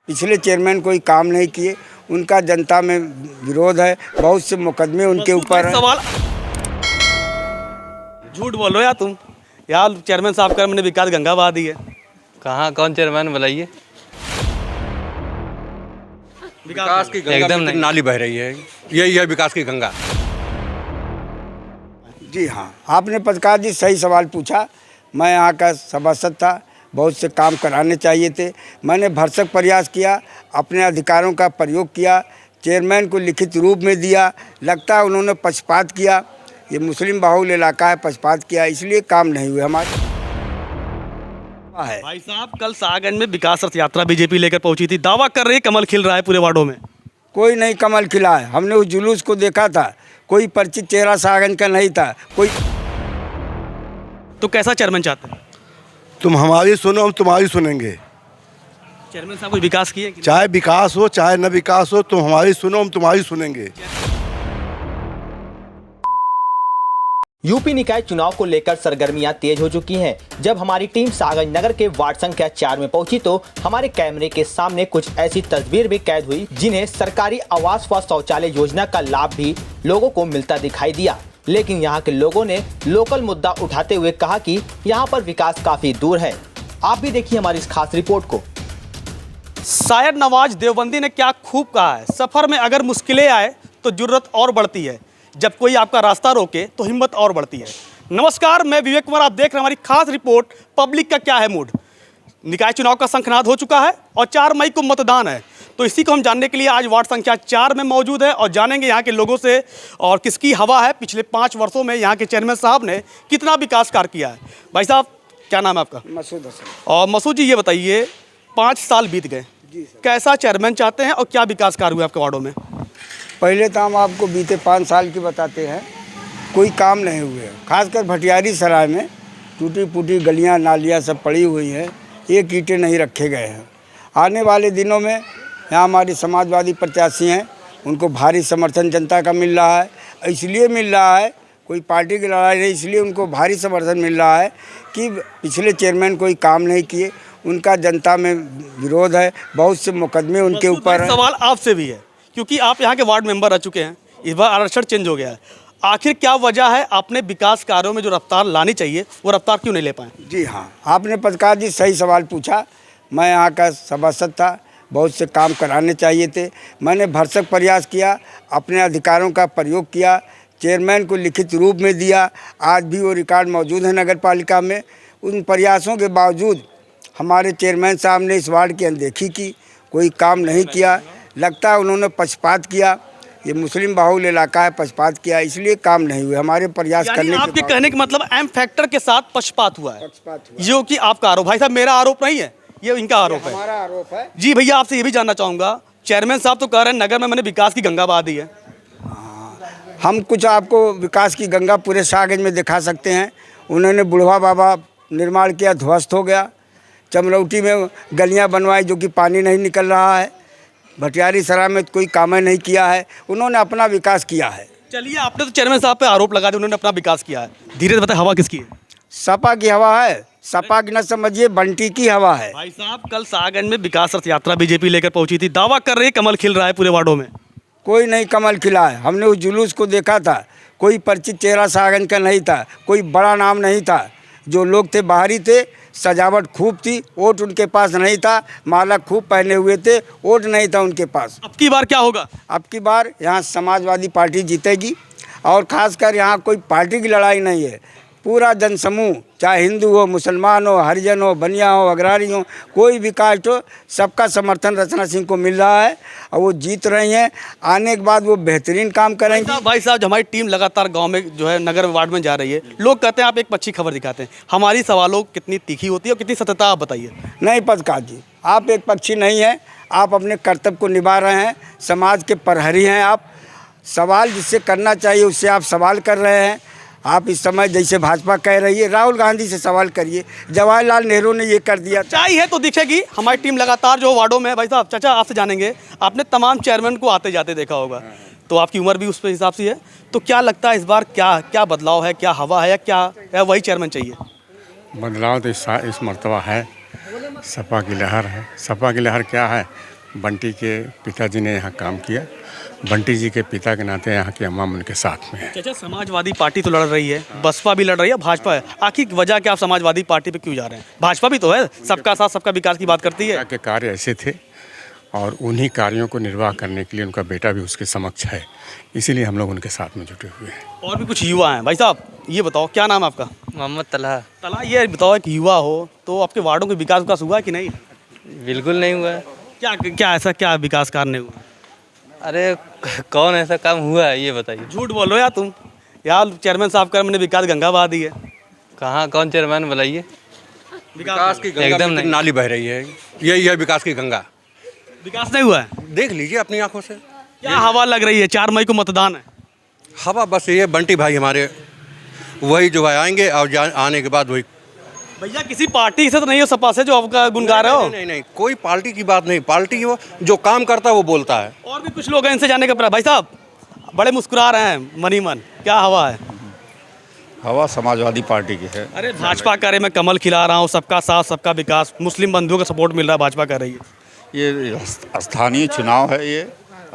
पिछले चेयरमैन कोई काम नहीं किए, उनका जनता में विरोध है, बहुत से मुकदमे उनके ऊपर हैं। सवाल झूठ बोल रहे हो यार तुम। यार चेयरमैन साहब का मैंने विकास गंगा बहा दी है। कहाँ कौन चेयरमैन बुलाइए। विकास की गंगा एकदम में नहीं। नाली बह रही है, यही है विकास की गंगा। जी हाँ, आपने पत्रकार जी सही सवाल पूछा। मैं यहाँ का सभासद था, बहुत से काम कराने चाहिए थे। मैंने भरसक प्रयास किया, अपने अधिकारों का प्रयोग किया, चेयरमैन को लिखित रूप में दिया। लगता है उन्होंने पक्षपात किया, ये मुस्लिम बाहुल इलाका है, पक्षपात किया, इसलिए काम नहीं हुए हमारे। भाई साहब कल सागंज में विकास रथ यात्रा बीजेपी लेकर पहुंची थी, दावा कर रही है कमल खिल रहा है पूरे वार्डों में। कोई नहीं कमल खिला है, हमने उस जुलूस को देखा था, कोई परिचित चेहरा सागंज का नहीं था कोई। तो कैसा चेयरमैन चाहते हैं? तुम हमारी सुनो, हम तुम्हारी सुनेंगे। चेयरमैन साहब कुछ विकास किए कि नहीं? चाहे विकास हो चाहे न विकास हो, तुम हमारी सुनो, हम तुम्हारी सुनेंगे। यूपी निकाय चुनाव को लेकर सरगर्मियां तेज हो चुकी हैं। जब हमारी टीम सागंज नगर के वार्ड संख्या 4 में पहुंची तो हमारे कैमरे के सामने कुछ ऐसी तस्वीर भी कैद हुई जिन्हें सरकारी आवास व शौचालय योजना का लाभ भी लोगों को मिलता दिखाई दिया। लेकिन यहाँ के लोगों ने लोकल मुद्दा उठाते हुए कहा कि यहाँ पर विकास काफी दूर है। आप भी देखिए हमारी इस खास रिपोर्ट को। शायर नवाज देवबंदी ने क्या खूब कहा है, सफर में अगर मुश्किलें आए तो जरूरत और बढ़ती है, जब कोई आपका रास्ता रोके तो हिम्मत और बढ़ती है। नमस्कार, मैं विवेक कुमार, आप देख रहे हैं हमारी खास रिपोर्ट पब्लिक का क्या है मूड। निकाय चुनाव का शंखनाद हो चुका है और 4 मई को मतदान है, तो इसी को हम जानने के लिए आज वार्ड संख्या 4 में मौजूद है और जानेंगे यहाँ के लोगों से और किसकी हवा है। पिछले 5 वर्षों में यहाँ के चेयरमैन साहब ने कितना विकास कार्य किया है। भाई साहब क्या नाम है आपका? मसूद हसन। और मसूद जी ये बताइए, 5 साल बीत गए, कैसा चेयरमैन चाहते हैं और क्या विकास कार्य हुए आपके वार्डों में? पहले तो हम आपको बीते 5 साल की बताते हैं, कोई काम नहीं हुए। खासकर भटियारी सराय में टूटी फूटी गलियां नालियां सब पड़ी हुई हैं, एक ईंटें नहीं रखे गए हैं। आने वाले दिनों में यहाँ हमारी समाजवादी प्रत्याशी हैं, उनको भारी समर्थन जनता का मिल रहा है। इसलिए मिल रहा है, कोई पार्टी की लड़ाई नहीं, इसलिए उनको भारी समर्थन मिल रहा है कि पिछले चेयरमैन कोई काम नहीं किए, उनका जनता में विरोध है, बहुत से मुकदमे उनके ऊपर हैं। सवाल आपसे भी है क्योंकि आप यहाँ के वार्ड मेंबर रह चुके हैं, इस बार आरक्षण चेंज हो गया है। आखिर क्या वजह है, आपने विकास कार्यों में जो रफ्तार लानी चाहिए वो रफ्तार क्यों नहीं ले पाए? जी हाँ, आपने पत्रकार जी सही सवाल पूछा। मैं यहाँ का सभासद था, बहुत से काम कराने चाहिए थे। मैंने भरसक प्रयास किया, अपने अधिकारों का प्रयोग किया, चेयरमैन को लिखित रूप में दिया। आज भी वो रिकॉर्ड मौजूद है नगर पालिका में। उन प्रयासों के बावजूद हमारे चेयरमैन साहब ने इस वार्ड की अनदेखी की, कोई काम नहीं किया। लगता है उन्होंने पक्षपात किया, ये मुस्लिम बाहुल इलाका है, पक्षपात किया, इसलिए काम नहीं हुए। हमारे प्रयास यानी करने आपके कहने का मतलब एम फैक्टर के साथ पक्षपात हुआ है, पक्षपात हुआ। जो कि आपका आरोप। भाई साहब मेरा आरोप नहीं है, ये इनका आरोप है। हमारा आरोप है। जी भैया, आपसे ये भी जानना चाहूँगा, चेयरमैन साहब तो कह रहे हैं नगर में मैंने विकास की गंगा बहा दी है। हम कुछ आपको विकास की गंगा पूरे सागंज में दिखा सकते हैं। उन्होंने बुढ़वा बाबा निर्माण किया, ध्वस्त हो गया। चमरौटी में गलियां बनवाई जो कि पानी नहीं निकल रहा है। भटियारी सराय में कोई काम नहीं किया है, उन्होंने अपना विकास किया है। चलिए, आपने तो चेयरमैन साहब पे आरोप लगा दिया, उन्होंने अपना विकास किया है। धीरे से बताए हवा किसकी है? सपा की हवा है, सपा की न समझिए, बंटी की हवा है। भाई साहब कल सागंज में विकास रथ यात्रा बीजेपी लेकर पहुंची थी, दावा कर रही है कमल खिल रहा है पूरे वार्डों में। कोई नहीं कमल खिला है, हमने उस जुलूस को देखा था, कोई परिचित चेहरा सागंज का नहीं था, कोई बड़ा नाम नहीं था। जो लोग थे बाहरी थे, सजावट खूब थी, वोट उनके पास नहीं था, माला खूब पहने हुए थे, वोट नहीं था उनके पास। अब की बार क्या होगा? अब की बार यहाँ समाजवादी पार्टी जीतेगी और ख़ासकर यहाँ कोई पार्टी की लड़ाई नहीं है। पूरा जनसमूह, चाहे हिंदू हो, मुसलमान हो, हरिजन हो, बनिया हो, अग्रारी हो, कोई भी कास्ट हो, सबका समर्थन रचना सिंह को मिल रहा है और वो जीत रही हैं। आने के बाद वो बेहतरीन काम करेंगे। भाई साहब जो हमारी टीम लगातार गांव में जो है नगर वार्ड में जा रही है, लोग कहते हैं आप एक अच्छी खबर दिखाते हैं। हमारी सवालों कितनी तीखी होती है और कितनी सत्यता, आप बताइए। नहीं पत्रकार जी, आप एक पक्षी नहीं हैं, आप अपने कर्तव्य को निभा रहे हैं, समाज के प्रहरी हैं आप। सवाल जिससे करना चाहिए उससे आप सवाल कर रहे हैं। आप इस समय जैसे भाजपा कह रही है, राहुल गांधी से सवाल करिए, जवाहरलाल नेहरू ने ये कर दिया। चाय है तो दिखेगी। हमारी टीम लगातार जो वार्डों में। भाई साहब चाचा आपसे जानेंगे, आपने तमाम चेयरमैन को आते जाते देखा होगा, तो आपकी उम्र भी उस पर हिसाब से है, तो क्या लगता है इस बार क्या क्या बदलाव है, क्या हवा है या क्या वही चेयरमैन चाहिए? बदलाव तो इस मर्तबा है, सपा की लहर है। सपा की लहर क्या है, बंटी के पिताजी ने यहाँ काम किया। बंटी जी के पिता के नाते यहाँ की अम्मा उनके साथ में है। चाचा, समाजवादी पार्टी तो लड़ रही है, बसपा भी लड़ रही है, भाजपा है, आखिर वजह क्या आप समाजवादी पार्टी पे क्यों जा रहे हैं? भाजपा भी तो है, सबका साथ सबका विकास की बात करती है। के कार्य ऐसे थे और उन्हीं कार्यों को निर्वाह करने के लिए उनका बेटा भी उसके समक्ष है, इसीलिए हम लोग उनके साथ में जुटे हुए हैं। और भी कुछ युवा हैं। भाई साहब ये बताओ, क्या नाम है आपका? मोहम्मद तलहा। तला, ये बताओ एक युवा हो तो आपके वार्डों के विकास हुआ है कि नहीं? बिल्कुल नहीं हुआ है। क्या ऐसा क्या विकास कार्य नहीं हुआ? अरे कौन ऐसा काम हुआ है ये बताइए। झूठ बोलो यार तुम। यार चेयरमैन साहब का मैंने विकास गंगा बहा दी है। कहाँ कौन चेयरमैन बुलाइए। विकास की गंगा एकदम में नहीं। नाली बह रही है, यही है विकास की गंगा। विकास नहीं हुआ है? देख लीजिए अपनी आंखों से। क्या हवा लग रही है? 4 मई को मतदान है। हवा बस ये बंटी भाई हमारे वही जो है आएंगे और आने के बाद वही। भैया किसी पार्टी से तो नहीं हो, सपा से जो आपका गुनगा रहे हो? नहीं, कोई पार्टी की बात नहीं। पार्टी वो जो काम करता है वो बोलता है। और भी कुछ लोग हैं, इनसे जाने का। भाई साहब बड़े मुस्कुरा रहे हैं मन ही मन, क्या हवा है? हवा समाजवादी पार्टी की है। अरे भाजपा कह रहे मैं कमल खिला रहा हूँ, सबका साथ सबका विकास, मुस्लिम बंधुओं का सपोर्ट मिल रहा है, भाजपा कर रही है। ये स्थानीय चुनाव है, ये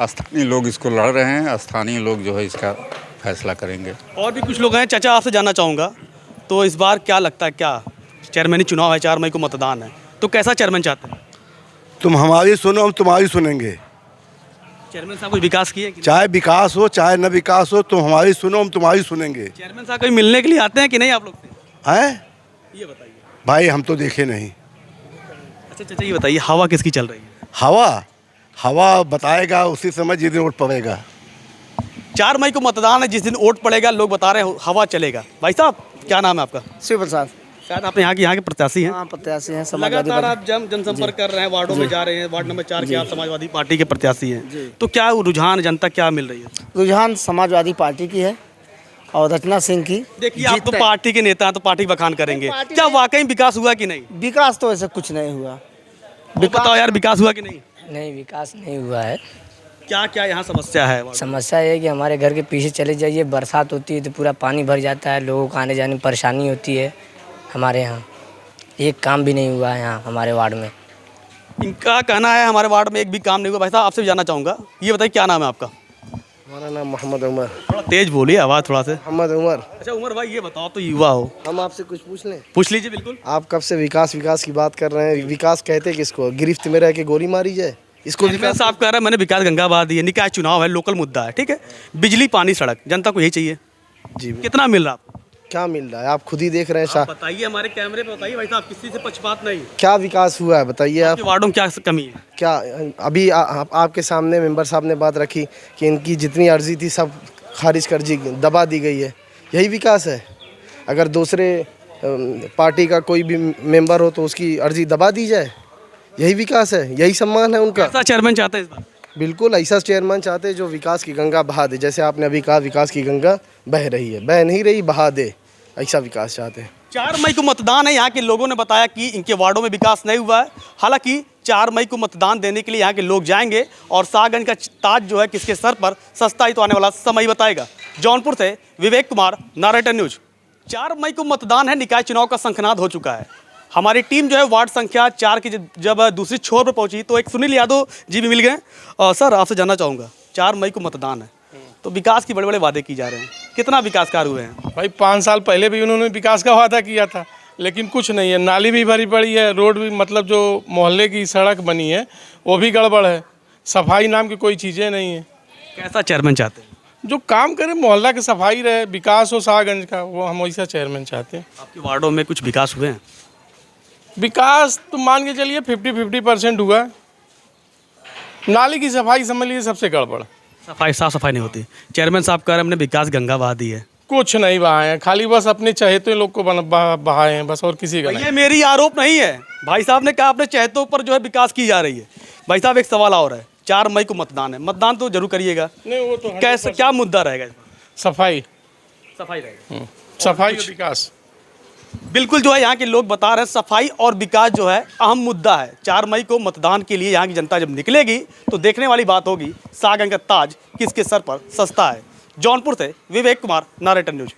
स्थानीय लोग इसको लड़ रहे हैं, स्थानीय लोग जो है इसका फैसला करेंगे। और भी कुछ लोग हैं। चाचा आपसे जानना चाहूँगा, तो इस बार क्या लगता है, क्या चेयरमैनी चुनाव है, 4 मई को मतदान है, तो कैसा चेयरमैन चाहते हैं? तुम हमारी सुनो, हम तुम्हारी सुनेंगे। चेयरमैन साहब कुछ विकास किए कि चाहे विकास हो चाहे न विकास हो, तुम हमारी सुनो, हम तुम्हारी सुनेंगे। चेयरमैन साहब कभी मिलने के लिए आते हैं कि नहीं आप लोग से? हैं ये बताइए। भाई, हम तो देखे नहीं। अच्छा चाचा ये बताइए, हवा किसकी चल रही है? हवा बताएगा उसी समय जिस दिन वोट पड़ेगा। 4 मई को मतदान है, जिस दिन वोट पड़ेगा लोग बता रहे हैं हवा चलेगा। भाई साहब क्या नाम है आपका? शिव प्रसाद। शायद आप यहाँ के प्रत्याशी हैं। हाँ, प्रत्याशी हैं समाजवादी लगातार पार्टी। आप जनसंपर्क कर रहे हैं, वार्डों में जा रहे हैं, वार्ड नंबर 4 के आप समाजवादी पार्टी के प्रत्याशी हैं, तो क्या रुझान जनता क्या मिल रही है? रुझान समाजवादी पार्टी की है और रचना सिंह की। देखिए आप तो पार्टी के नेता हैं, तो पार्टी बखान करेंगे, क्या वाकई विकास हुआ कि नहीं? विकास तो ऐसा कुछ नहीं हुआ। बताओ यार, विकास हुआ कि नहीं? नहीं, विकास नहीं हुआ है। क्या क्या यहाँ समस्या है? समस्या ये है कि हमारे घर के पीछे चले जाइए, बरसात होती है तो पूरा पानी भर जाता है, लोगों को आने जाने में परेशानी होती है। हमारे यहाँ एक काम भी नहीं हुआ है यहाँ हमारे वार्ड में। इनका कहना है हमारे वार्ड में एक भी काम नहीं हुआ। भाई साहब आपसे भी जानना चाहूँगा, ये बताइए क्या नाम है आपका? हमारा नाम मोहम्मद उमर। थोड़ा तेज बोलिए, आवाज़ थोड़ा से। मोहम्मद उमर। अच्छा उमर भाई ये बताओ, तो युवा हो, हम आपसे कुछ पूछ लें? पूछ लीजिए। बिल्कुल। आप कब से विकास की बात कर रहे हैं? विकास कहते किसको? गिरफ्त में रह के गोली मारी जाए इसको चेयरमैन साहब कह रहे हैं मैंने विकास गंगा बहा दी है, निकाय चुनाव है, लोकल मुद्दा है, ठीक है, बिजली पानी सड़क, जनता को यही चाहिए। जी। कितना मिल रहा आपको? क्या मिल रहा है आप खुद ही देख रहे हैं। बताइए हमारे कैमरे पे बताइए भाई साहब, किसी से पक्षपात नहीं। क्या विकास हुआ है बताइए आप। वार्डों में क्या कमी है? क्या अभी आपके सामने मेंबर साहब ने बात रखी कि इनकी जितनी अर्जी थी सब खारिज कर दबा दी गई है, यही विकास है? अगर दूसरे पार्टी का कोई भी मेंबर हो तो उसकी अर्जी दबा दी जाए, यही विकास है, यही सम्मान है उनका। ऐसा चेयरमैन चाहते हैं इस बार? बिल्कुल ऐसा चेयरमैन चाहते हैं जो विकास की गंगा बहा दे। जैसे आपने अभी कहा विकास की गंगा बह रही है, बह नहीं रही, बहा दे, ऐसा विकास चाहते हैं। 4 मई को मतदान है, यहाँ के लोगों ने बताया कि इनके वार्डों में विकास नहीं हुआ है। हालांकि 4 मई को मतदान देने के लिए यहाँ के लोग जाएंगे और शाहगंज का ताज जो है किसके सर पर सस्ता ही तो आने वाला समय ही बताएगा। जौनपुर से विवेक कुमार, नारेटर न्यूज। 4 मई को मतदान है, निकाय चुनाव का शंखनाद हो चुका है। हमारी टीम जो है वार्ड संख्या 4 की जब दूसरी छोर पर पहुंची तो एक सुनील यादव जी भी मिल गए। सर आपसे जानना चाहूँगा, 4 मई को मतदान है तो विकास की बड़े बड़े वादे किए जा रहे हैं, कितना विकास कार्य हुए हैं? भाई 5 साल पहले भी उन्होंने विकास का वादा किया था, लेकिन कुछ नहीं है। नाली भी भरी पड़ी है, रोड भी, मतलब जो मोहल्ले की सड़क बनी है वो भी गड़बड़ है, सफाई नाम की कोई चीज़ें नहीं है। कैसा चेयरमैन चाहते हैं? जो काम करे, मोहल्ला की सफाई रहे, विकास हो शाहगंज का, वो हम वैसा चेयरमैन चाहते हैं। आपके वार्डों में कुछ विकास हुए हैं? विकास तो मान के चलिए 50-50% हुआ। नाली की सफाई समझ लीजिए सबसे गड़बड़। साफ सफाई नहीं होती। चेयरमैन साहब कह रहे हैं हमने विकास गंगा बहा दी है। कुछ नहीं बहाए हैं, खाली बस अपने चहेते लोग को बहाए हैं बस, और किसी का नहीं। ये मेरी आरोप नहीं है, भाई साहब ने कहा अपने चहेतों पर जो है विकास की जा रही है। भाई साहब एक सवाल और है, 4 मई को मतदान है, मतदान तो जरूर करिएगा। नहीं वो तो कैसे, क्या मुद्दा रहेगा? सफाई रहेगा। सफाई और विकास। बिल्कुल जो है यहाँ के लोग बता रहे हैं, सफाई और विकास जो है अहम मुद्दा है। 4 मई को मतदान के लिए यहाँ की जनता जब निकलेगी तो देखने वाली बात होगी शाहगंज का ताज किसके सर पर सस्ता है। जौनपुर से विवेक कुमार, नारेटर न्यूज।